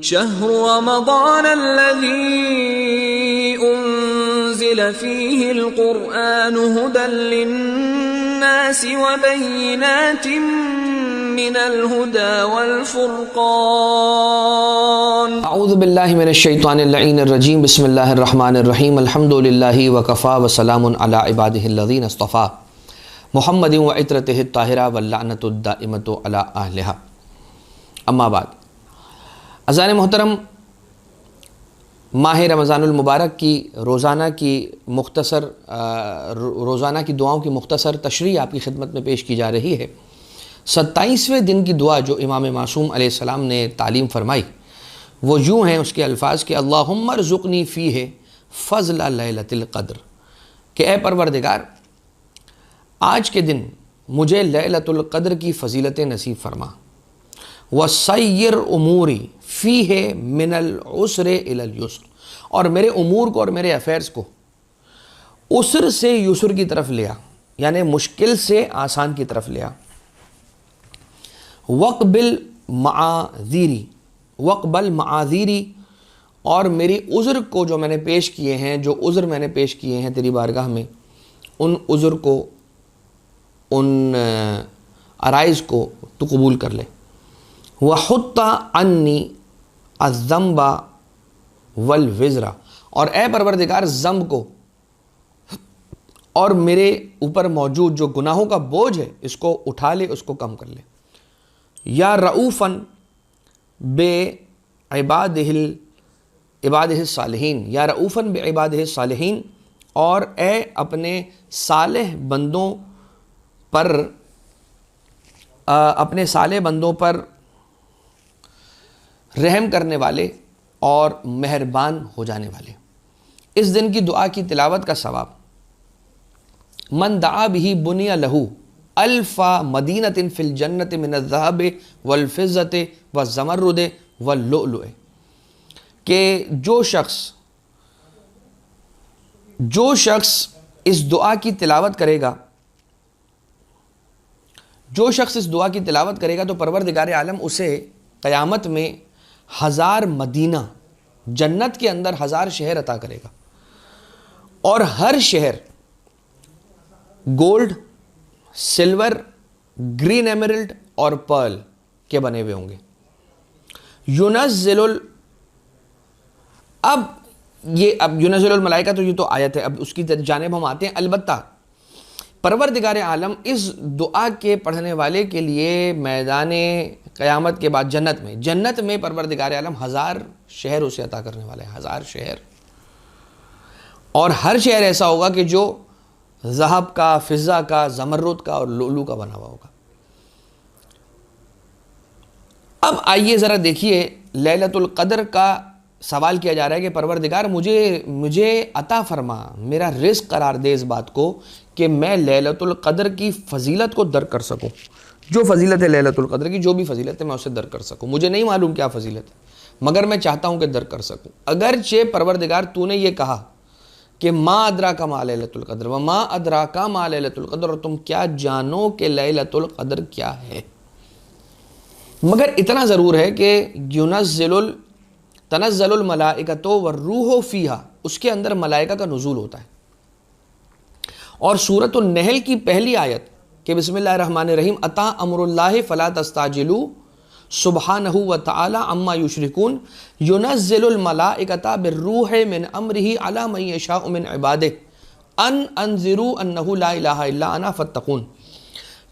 شهر رمضان الذي أنزل فيه القرآن هدى للناس وبينات من الهدى والفرقان اعوذ باللہ من الشیطان اللعین الرجیم بسم اللہ الرحمن الرحیم الحمد للہ وکفا وسلام علی عبادہ الذین اصطفیٰ محمد وعطرتہ الطاہرہ واللعنۃ الدائمۃ علی اہلہا اما بعد۔ عزیزان محترم، ماہ رمضان المبارک کی روزانہ کی دعاؤں کی مختصر تشریح آپ کی خدمت میں پیش کی جا رہی ہے۔ 27ویں دن کی دعا جو امام معصوم علیہ السلام نے تعلیم فرمائی وہ یوں ہیں، اس کے الفاظ کہ اللہم ارزقنی فیہ فضل لیلۃ القدر، کہ اے پروردگار آج کے دن مجھے لیلۃ القدر کی فضیلت نصیب فرما، وَسَيِّرْ اموری فیہ من العسر الی اليسر، اور میرے امور کو اور میرے افیئرز کو عسر سے یسر کی طرف لیا، یعنی مشکل سے آسان کی طرف لیا۔ وَقْبِلْ مَعَاذِيرِي، اور میری عذر کو جو میں نے پیش کیے ہیں، جو عذر میں نے پیش کیے ہیں تیری بارگاہ میں، ان عذر کو، ان عرائض کو تو قبول کر لے۔ وَحُطَّ عَنِّي الذَّنْبَ وَالْوِزْرَ، اور اے پروردگار ذنب کو اور میرے اوپر موجود جو گناہوں کا بوجھ ہے اس کو اٹھا لے، اس کو کم کر لے۔ یا رؤوفاً بعبادہ الصالحین، یا رؤوفاً بعبادہ الصالحین، اور اے اپنے صالح بندوں پر رحم کرنے والے اور مہربان ہو جانے والے۔ اس دن کی دعا کی تلاوت کا ثواب من دعا بہ بنی لہ الف مدینۃ فی الجنۃ من الذہب والفضۃ والزمرد واللؤلؤ، کہ جو شخص اس دعا کی تلاوت کرے گا تو پروردگار عالم اسے قیامت میں 1000 مدینہ، جنت کے اندر 1000 شہر عطا کرے گا، اور ہر شہر گولڈ، سلور، گرین ایمرلڈ اور پرل کے بنے ہوئے ہوں گے۔ اب ینزل الملائکہ، تو یہ تو آیت ہے، اب اس کی جانب ہم آتے ہیں۔ البتہ پروردگار عالم اس دعا کے پڑھنے والے کے لیے میدان قیامت کے بعد جنت میں پروردگار عالم 1000 شہر اسے عطا کرنے والے ہیں، 1000 شہر، اور ہر شہر ایسا ہوگا کہ جو ذہب کا، فضہ کا، زمرد کا اور لؤلؤ کا بنا ہوا ہوگا۔ اب آئیے ذرا دیکھیے، لیلۃ القدر کا سوال کیا جا رہا ہے کہ پروردگار مجھے عطا فرما، میرا رزق قرار دے اس بات کو کہ میں لیلۃ القدر کی فضیلت کو درک کر سکوں، جو فضیلت ہے لیلۃ القدر کی، جو بھی فضیلت ہے میں اسے درک کر سکوں۔ مجھے نہیں معلوم کیا فضیلت ہے، مگر میں چاہتا ہوں کہ درک کر سکوں۔ اگرچہ پروردگار تو نے یہ کہا کہ ما ادراک ما لیلۃ القدر وما ادراک ما لیلۃ القدر، اور تم کیا جانو کہ لیلۃ القدر کیا ہے، مگر اتنا ضرور ہے کہ تنزل الملائکۃ والروح فیہا، اس کے اندر ملائکہ کا نزول ہوتا ہے۔ اور سورۃ النحل کی پہلی آیت کہ بسم اللہ الرحمن الرحیم اتی امر اللہ فلا تستعجلوا سبحانہ وتعالی عما یشرکون ینزل الملائکۃ بالروح من امرہ علی من یشاء من عبادہ ان انذروا انہ لا الہ الا انا فاتقون،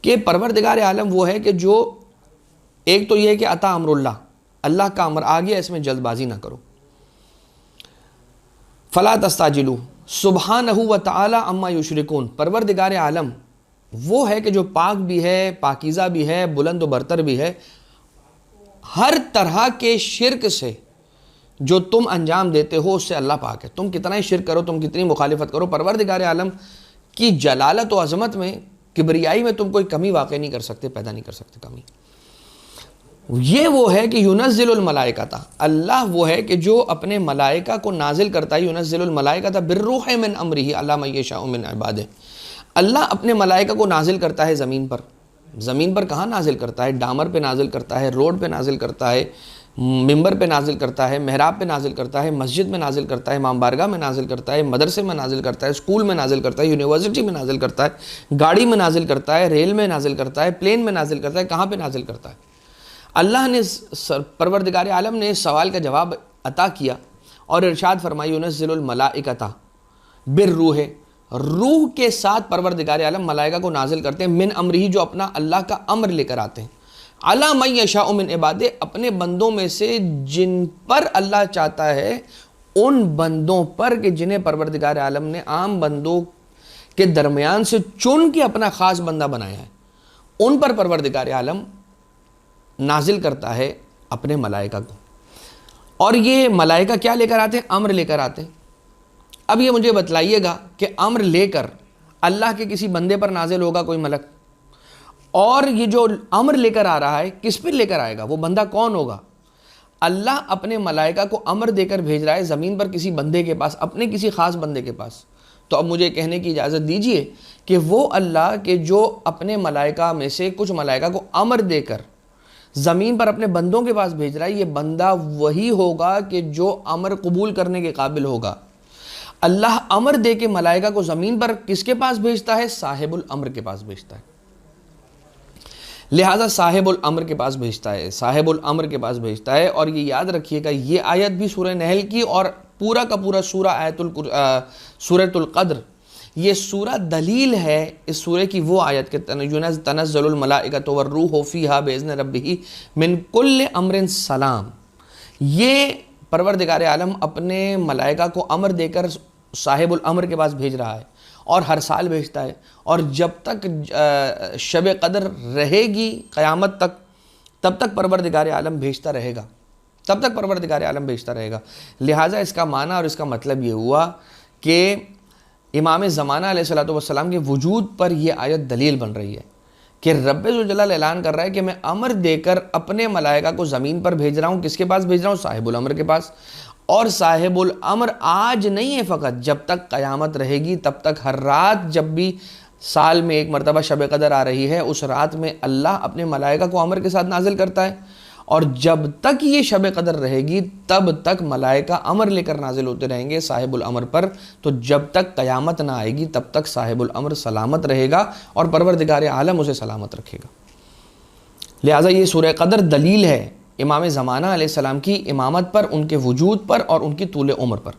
کہ پروردگار عالم وہ ہے کہ جو، ایک تو یہ ہے کہ اتی امر اللہ کا امر آ گیا، اس میں جلد بازی نہ کرو، فلا تستعجلوا سبحانہ وتعالی عما یشرکون، پروردگار عالم وہ ہے کہ جو پاک بھی ہے، پاکیزہ بھی ہے، بلند و برتر بھی ہے، ہر طرح کے شرک سے جو تم انجام دیتے ہو اس سے اللہ پاک ہے۔ تم کتنا ہی شرک کرو، تم کتنی مخالفت کرو، پروردگار عالم کی جلالت و عظمت میں، کبریائی میں تم کوئی کمی واقع نہیں کر سکتے، پیدا نہیں کر سکتے کمی۔ یہ وہ ہے کہ ینزل الملائکۃ، اللہ وہ ہے کہ جو اپنے ملائکہ کو نازل کرتا ہے، ینزل الملائکۃ بالروح من امرہ علی من یشاء من عبادہ، اللہ اپنے ملائکہ کو نازل کرتا ہے زمین پر، زمین پر کہاں نازل کرتا ہے؟ ڈامر پہ نازل کرتا ہے، روڈ پہ نازل کرتا ہے، ممبر پہ نازل کرتا ہے، محراب پہ نازل کرتا ہے، مسجد میں نازل کرتا ہے، امام بارگاہ میں نازل کرتا ہے، مدرسے میں نازل کرتا ہے، اسکول میں نازل کرتا ہے، یونیورسٹی میں نازل کرتا ہے، گاڑی میں نازل کرتا ہے، ریل میں نازل کرتا ہے، پلین میں نازل کرتا ہے، کہاں پہ نازل کرتا ہے؟ اللہ نے پروردگار عالم نے اس سوال کا جواب عطا کیا اور ارشاد فرمائی ينزل الملائکۃ بالروح، روح کے ساتھ پروردگار عالم ملائکہ کو نازل کرتے ہیں، من امرہ، جو اپنا اللہ کا امر لے کر آتے ہیں، علی من یشاء من عبادہ، اپنے بندوں میں سے جن پر اللہ چاہتا ہے ان بندوں پر کہ جنہیں پروردگار عالم نے عام بندوں کے درمیان سے چن کے اپنا خاص بندہ بنایا ہے، ان پر پروردگار عالم نازل کرتا ہے اپنے ملائکہ کو۔ اور یہ ملائکہ کیا لے کر آتے ہیں؟ امر لے کر آتے ہیں۔ اب یہ مجھے بتلائیے گا کہ امر لے کر اللہ کے کسی بندے پر نازل ہوگا کوئی ملک، اور یہ جو امر لے کر آ رہا ہے کس پر لے کر آئے گا؟ وہ بندہ کون ہوگا؟ اللہ اپنے ملائکہ کو امر دے کر بھیج رہا ہے زمین پر کسی بندے کے پاس، اپنے کسی خاص بندے کے پاس۔ تو اب مجھے کہنے کی اجازت دیجئے کہ وہ اللہ کہ جو اپنے ملائکہ میں سے کچھ ملائکہ کو امر دے کر زمین پر اپنے بندوں کے پاس بھیج رہا ہے، یہ بندہ وہی ہوگا کہ جو امر قبول کرنے کے قابل ہوگا۔ اللہ امر دے کے ملائکہ کو زمین پر کس کے پاس بھیجتا ہے؟ صاحب الامر کے پاس بھیجتا ہے۔ لہٰذا صاحب الامر کے پاس بھیجتا ہے، صاحب الامر کے پاس بھیجتا ہے۔ اور یہ یاد رکھیے گا، یہ آیت بھی سورہ نحل کی اور پورا کا پورا سورۃ القدر، یہ سورہ دلیل ہے اس سورہ کی وہ آیت کہ تنزل الملائکۃ والروح فیہا باذن ربہ من کل امر سلام۔ یہ پروردگار عالم اپنے ملائکہ کو امر دے کر صاحب الامر کے پاس بھیج رہا ہے، اور ہر سال بھیجتا ہے، اور جب تک شب قدر رہے گی قیامت تک، تب تک پروردگار عالم بھیجتا رہے گا، تب تک پروردگار عالم بھیجتا رہے گا۔ لہٰذا اس کا معنی اور اس کا مطلب یہ ہوا کہ امام زمانہ علیہ الصلوۃ والسلام کے وجود پر یہ آیت دلیل بن رہی ہے کہ رب ذوالجلال اعلان کر رہا ہے کہ میں امر دے کر اپنے ملائکہ کو زمین پر بھیج رہا ہوں۔ کس کے پاس بھیج رہا ہوں؟ صاحب الامر کے پاس۔ اور صاحب الامر آج نہیں ہے فقط، جب تک قیامت رہے گی تب تک ہر رات، جب بھی سال میں ایک مرتبہ شب قدر آ رہی ہے، اس رات میں اللہ اپنے ملائکہ کو امر کے ساتھ نازل کرتا ہے، اور جب تک یہ شب قدر رہے گی تب تک ملائکہ امر لے کر نازل ہوتے رہیں گے صاحب الامر پر۔ تو جب تک قیامت نہ آئے گی تب تک صاحب الامر سلامت رہے گا اور پروردگار عالم اسے سلامت رکھے گا۔ لہٰذا یہ سورہ قدر دلیل ہے امام زمانہ علیہ السلام کی امامت پر، ان کے وجود پر اور ان کی طول عمر پر۔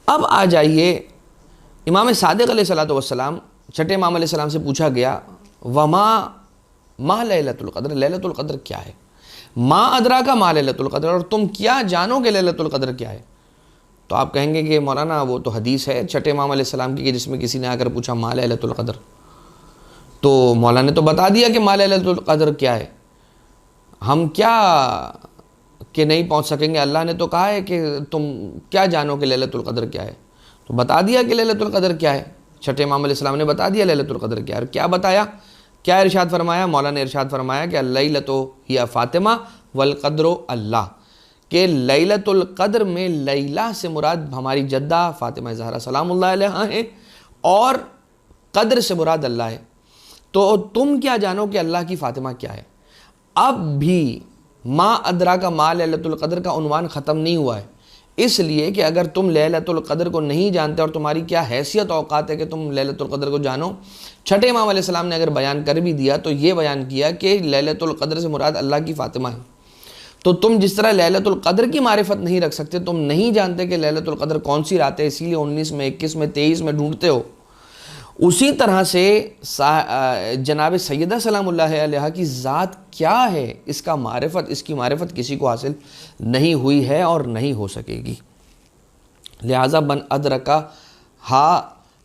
اب آ جائیے امام صادق علیہ السلام، چھٹے امام علیہ السلام سے پوچھا گیا ما لیلۃ القدر، لیلۃ القدر کیا ہے؟ ما ادراک ما لیلۃ القدر، اور تم کیا جانو کہ لیلۃ القدر کیا ہے؟ تو آپ کہیں گے کہ مولانا وہ تو حدیث ہے چھٹے امام علیہ السلام کی، جس میں کسی نے آ کر پوچھا ما لیلۃ القدر، تو مولانا نے تو بتا دیا کہ ما لیلۃ القدر کیا ہے، ہم کیا کہ نہیں پہنچ سکیں گے؟ اللہ نے تو کہا ہے کہ تم کیا جانو کہ لیلۃ القدر کیا ہے، تو بتا دیا کہ لیلۃ القدر کیا ہے۔ چھٹے امام علیہ السلام نے بتا دیا لیلۃ القدر کیا ہے۔ اور کیا بتایا؟ کیا ارشاد فرمایا؟ مولانا نے ارشاد فرمایا کہ اللیلۃ ہی فاطمہ والقدر اللہ، کہ لیلۃ القدر میں لیلہ سے مراد ہماری جدہ فاطمہ زہرا سلام اللہ علیہا ہے، اور قدر سے مراد اللہ ہے۔ تو تم کیا جانو کہ اللہ کی فاطمہ کیا ہے؟ اب بھی ما ادراک ما لیلۃ القدر کا عنوان ختم نہیں ہوا ہے، اس لیے کہ اگر تم لیلۃ القدر کو نہیں جانتے اور تمہاری کیا حیثیت اوقات ہے کہ تم لیلۃ القدر کو جانو، چھٹے امام علیہ السلام نے اگر بیان کر بھی دیا تو یہ بیان کیا کہ لیلۃ القدر سے مراد اللہ کی فاطمہ ہے۔ تو تم جس طرح لیلۃ القدر کی معرفت نہیں رکھ سکتے، تم نہیں جانتے کہ لیلۃ القدر کون سی رات ہے، اسی لیے 19 میں 21 میں 23 میں ڈھونڈتے ہو، اسی طرح سے جناب سیدہ سلام اللہ علیہا کی ذات کیا ہے، اس کی معرفت کسی کو حاصل نہیں ہوئی ہے اور نہیں ہو سکے گی۔ لہٰذا من ادرکا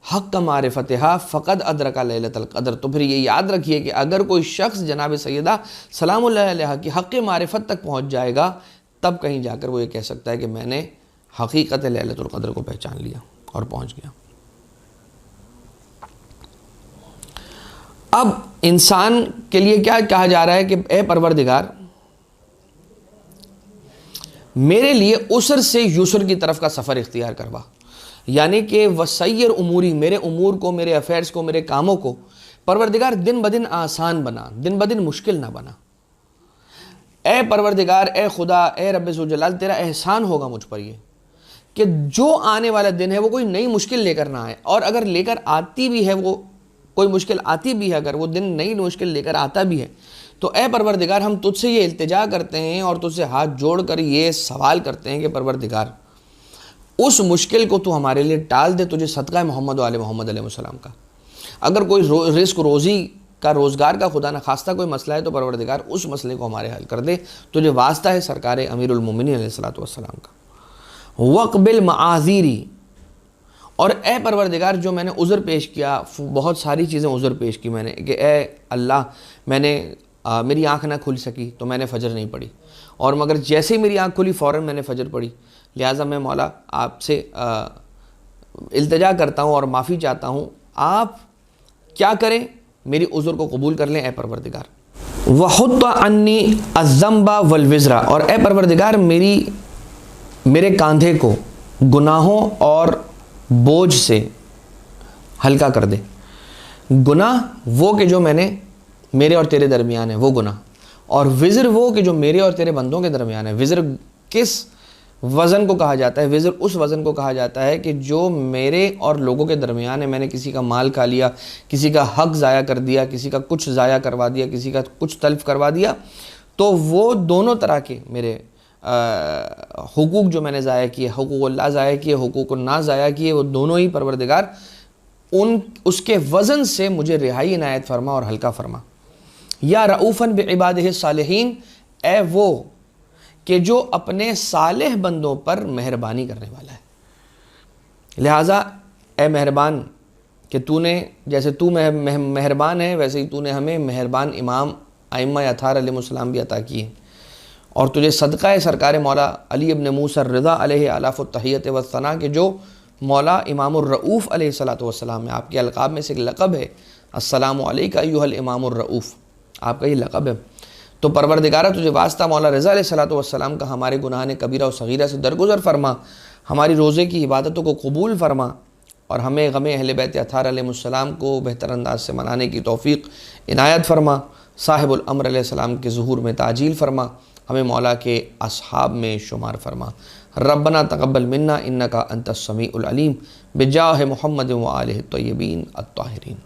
حق معرفتہا فقد ادرکا لیلۃ القدر۔ تو پھر یہ یاد رکھیے کہ اگر کوئی شخص جناب سیدہ سلام اللہ علیہا کی حق معرفت تک پہنچ جائے گا، تب کہیں جا کر وہ یہ کہہ سکتا ہے کہ میں نے حقیقت لیلۃ القدر کو پہچان لیا اور پہنچ گیا۔ اب انسان کے لیے کیا کہا جا رہا ہے کہ اے پروردگار، میرے لیے عسر سے یسر کی طرف کا سفر اختیار کروا، یعنی کہ وسیر اموری، میرے امور کو، میرے افیئرز کو، میرے کاموں کو پروردگار دن بدن آسان بنا، دن بدن مشکل نہ بنا۔ اے پروردگار، اے خدا، اے رب ذوالجلال، تیرا احسان ہوگا مجھ پر یہ کہ جو آنے والا دن ہے وہ کوئی نئی مشکل لے کر نہ آئے، اور اگر لے کر آتی بھی ہے، وہ کوئی مشکل آتی بھی ہے، اگر وہ دن نئی مشکل لے کر آتا بھی ہے، تو اے پروردگار ہم تجھ سے یہ التجا کرتے ہیں اور تجھ سے ہاتھ جوڑ کر یہ سوال کرتے ہیں کہ پروردگار اس مشکل کو تو ہمارے لیے ٹال دے، تجھے صدقہ محمد و آل محمد علیہ السلام کا۔ اگر کوئی رزق روزی کا، روزگار کا خدا نہ خواستہ کوئی مسئلہ ہے تو پروردگار اس مسئلے کو ہمارے حل کر دے، تجھے واسطہ ہے سرکار امیر المومنین علیہ السلام کا۔ وقبل معاذیری، اور اے پروردگار جو میں نے عذر پیش کیا، بہت ساری چیزیں عذر پیش کی میں نے کہ اے اللہ میری آنکھ نہ کھل سکی تو میں نے فجر نہیں پڑھی، اور مگر جیسے ہی میری آنکھ کھلی فوراً میں نے فجر پڑھی، لہٰذا میں مولا آپ سے التجا کرتا ہوں اور معافی چاہتا ہوں، آپ کیا کریں، میری عذر کو قبول کر لیں اے پروردگار۔ وَحُطَّ عَنِّي الذَّنْبَ وَالْوِزْرَ، اور اے پروردگار میرے کاندھے کو گناہوں اور بوجھ سے ہلکا کر دے۔ گناہ وہ کہ جو میرے اور تیرے درمیان ہے وہ گناہ، اور وزر وہ کہ جو میرے اور تیرے بندوں کے درمیان ہے۔ وزر کس وزن کو کہا جاتا ہے؟ وزر اس وزن کو کہا جاتا ہے کہ جو میرے اور لوگوں کے درمیان ہے، میں نے کسی کا مال کھا لیا، کسی کا حق ضائع کر دیا، کسی کا کچھ ضائع کروا دیا، کسی کا کچھ تلف کروا دیا، تو وہ دونوں طرح کے میرے حقوق جو میں نے ضائع کیے، حقوق اللہ ضائع کیے، حقوق نہ ضائع کیے، وہ دونوں ہی پروردگار اس کے وزن سے مجھے رہائی عنایت فرما اور ہلکا فرما۔ یا رؤوفاً بعبادہ الصالحین، اے وہ کہ جو اپنے صالح بندوں پر مہربانی کرنے والا ہے۔ لہٰذا اے مہربان کہ تو نے جیسے تو مہربان ہے، ویسے ہی تو نے ہمیں مہربان امام ائمہ اطہار علیہ السلام بھی عطا کیے، اور تجھے صدقہ سرکار مولا علی ابن موسیٰ الرضا علیہ آلاف التحیت والثناء کہ جو مولا امام الرؤوف علیہ السلام ہے، آپ کے القاب میں سے ایک لقب ہے، السلام علیکہ ایہا الامام الرؤوف، آپ کا یہ لقب ہے۔ تو پروردگارہ تجھے واسطہ مولا رضا علیہ السلام کا ہمارے گناہان کبیرہ و صغیرہ سے درگزر فرما، ہماری روزے کی عبادتوں کو قبول فرما، اور ہمیں غم اہل بیت اطہار علیہ السلام کو بہتر انداز سے منانے کی توفیق عنایت فرما، صاحب الامر علیہ السلام کے ظہور میں تعجیل فرما، ہمیں مولا کے اصحاب میں شمار فرما۔ ربنا تقبل منا انکا انت السمیع العلیم، بجاہ محمد و آلہ الطیبین الطاہرین۔